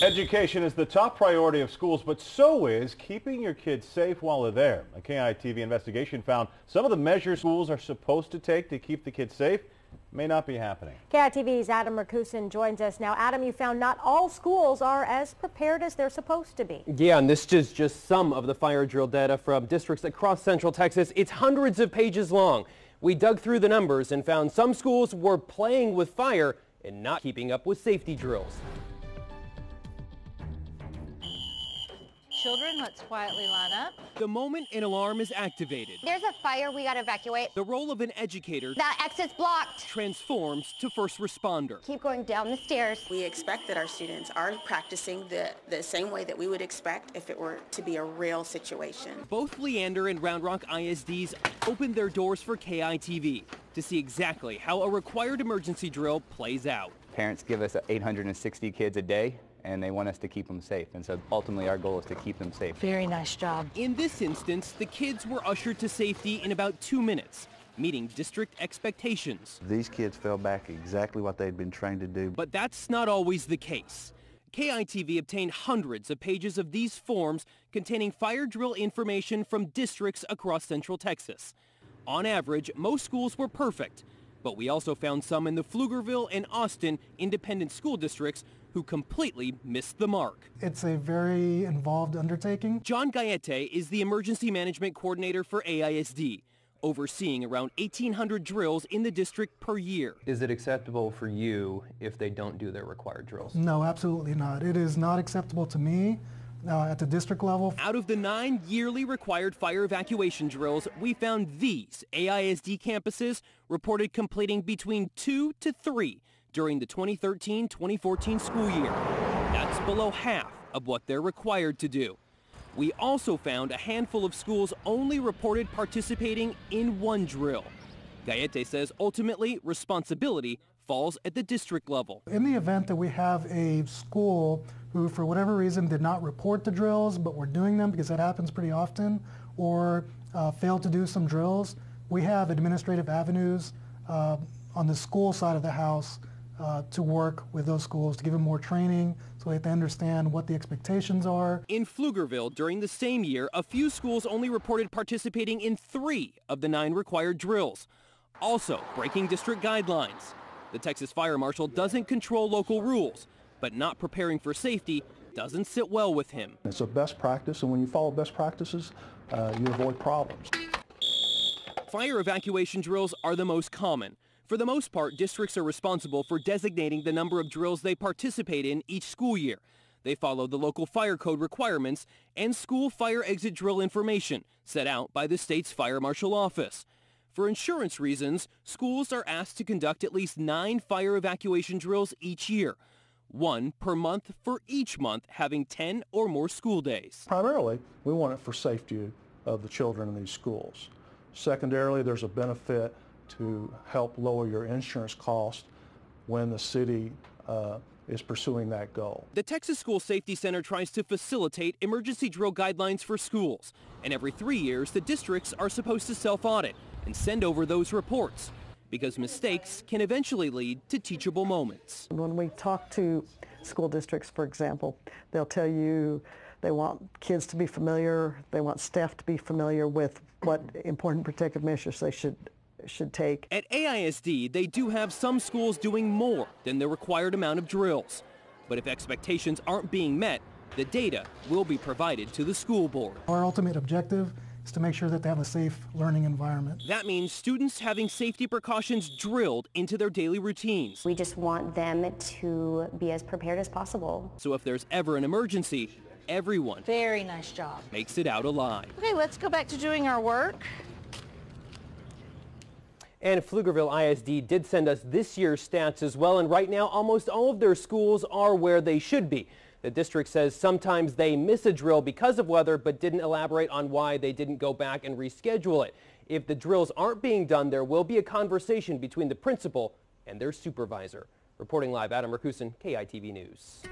Education is the top priority of schools, but so is keeping your kids safe while they're there. A KITV investigation found some of the measures schools are supposed to take to keep the kids safe may not be happening. KITV's Adam Rakusin joins us now. Adam, you found not all schools are as prepared as they're supposed to be. Yeah, and this is just some of the fire drill data from districts across Central Texas. It's hundreds of pages long. We dug through the numbers and found some schools were playing with fire and not keeping up with safety drills. Children, let's quietly line up. The moment an alarm is activated, There's a fire, we gotta evacuate. the role of an educator That exit's blocked. transforms to first responder. Keep going down the stairs. We expect that our students are practicing the same way that we would expect if it were to be a real situation. Both Leander and Round Rock ISDs opened their doors for KITV to see exactly how a required emergency drill plays out. Parents give us 860 kids a day, and they want us to keep them safe. And so ultimately our goal is to keep them safe. Very nice job. In this instance, the kids were ushered to safety in about 2 minutes, meeting district expectations. These kids fell back exactly what they'd been trained to do. But that's not always the case. KITV obtained hundreds of pages of these forms containing fire drill information from districts across Central Texas. On average, most schools were perfect, but we also found some in the Pflugerville and Austin independent school districts who completely missed the mark. It's a very involved undertaking. John Gallete is the emergency management coordinator for AISD, overseeing around 1,800 drills in the district per year. Is it acceptable for you if they don't do their required drills? No, absolutely not. It is not acceptable to me at the district level. Out of the 9 yearly required fire evacuation drills, we found these AISD campuses reported completing between 2 to 3 during the 2013-2014 school year. That's below half of what they're required to do. We also found a handful of schools only reported participating in 1 drill. Gallete says ultimately responsibility falls at the district level. In the event that we have a school who for whatever reason did not report the drills but were doing them, because that happens pretty often, or failed to do some drills, we have administrative avenues on the school side of the house to work with those schools to give them more training so they understand what the expectations are. In Pflugerville, during the same year, a few schools only reported participating in 3 of the 9 required drills, also breaking district guidelines. The Texas Fire Marshal doesn't control local rules, but not preparing for safety doesn't sit well with him. It's a best practice, and when you follow best practices, you avoid problems. Fire evacuation drills are the most common. For the most part, districts are responsible for designating the number of drills they participate in each school year. They follow the local fire code requirements and school fire exit drill information set out by the state's fire marshal office. For insurance reasons, schools are asked to conduct at least 9 fire evacuation drills each year, 1 per month for each month having 10 or more school days. Primarily, we want it for safety of the children in these schools. Secondarily, there's a benefit to help lower your insurance cost when the city is pursuing that goal. The Texas School Safety Center tries to facilitate emergency drill guidelines for schools, and every 3 years the districts are supposed to self-audit and send over those reports, because mistakes can eventually lead to teachable moments. When we talk to school districts, for example, they'll tell you they want kids to be familiar, they want staff to be familiar with what important protective measures they should take. At AISD, they do have some schools doing more than the required amount of drills. But if expectations aren't being met, the data will be provided to the school board. Our ultimate objective is to make sure that they have a safe learning environment. That means students having safety precautions drilled into their daily routines. We just want them to be as prepared as possible. So if there's ever an emergency, everyone Very nice job. makes it out alive. Okay, let's go back to doing our work. And Pflugerville ISD did send us this year's stats as well, and right now almost all of their schools are where they should be. The district says sometimes they miss a drill because of weather, but didn't elaborate on why they didn't go back and reschedule it. If the drills aren't being done, there will be a conversation between the principal and their supervisor. Reporting live, Adam Rakusin, KITV News.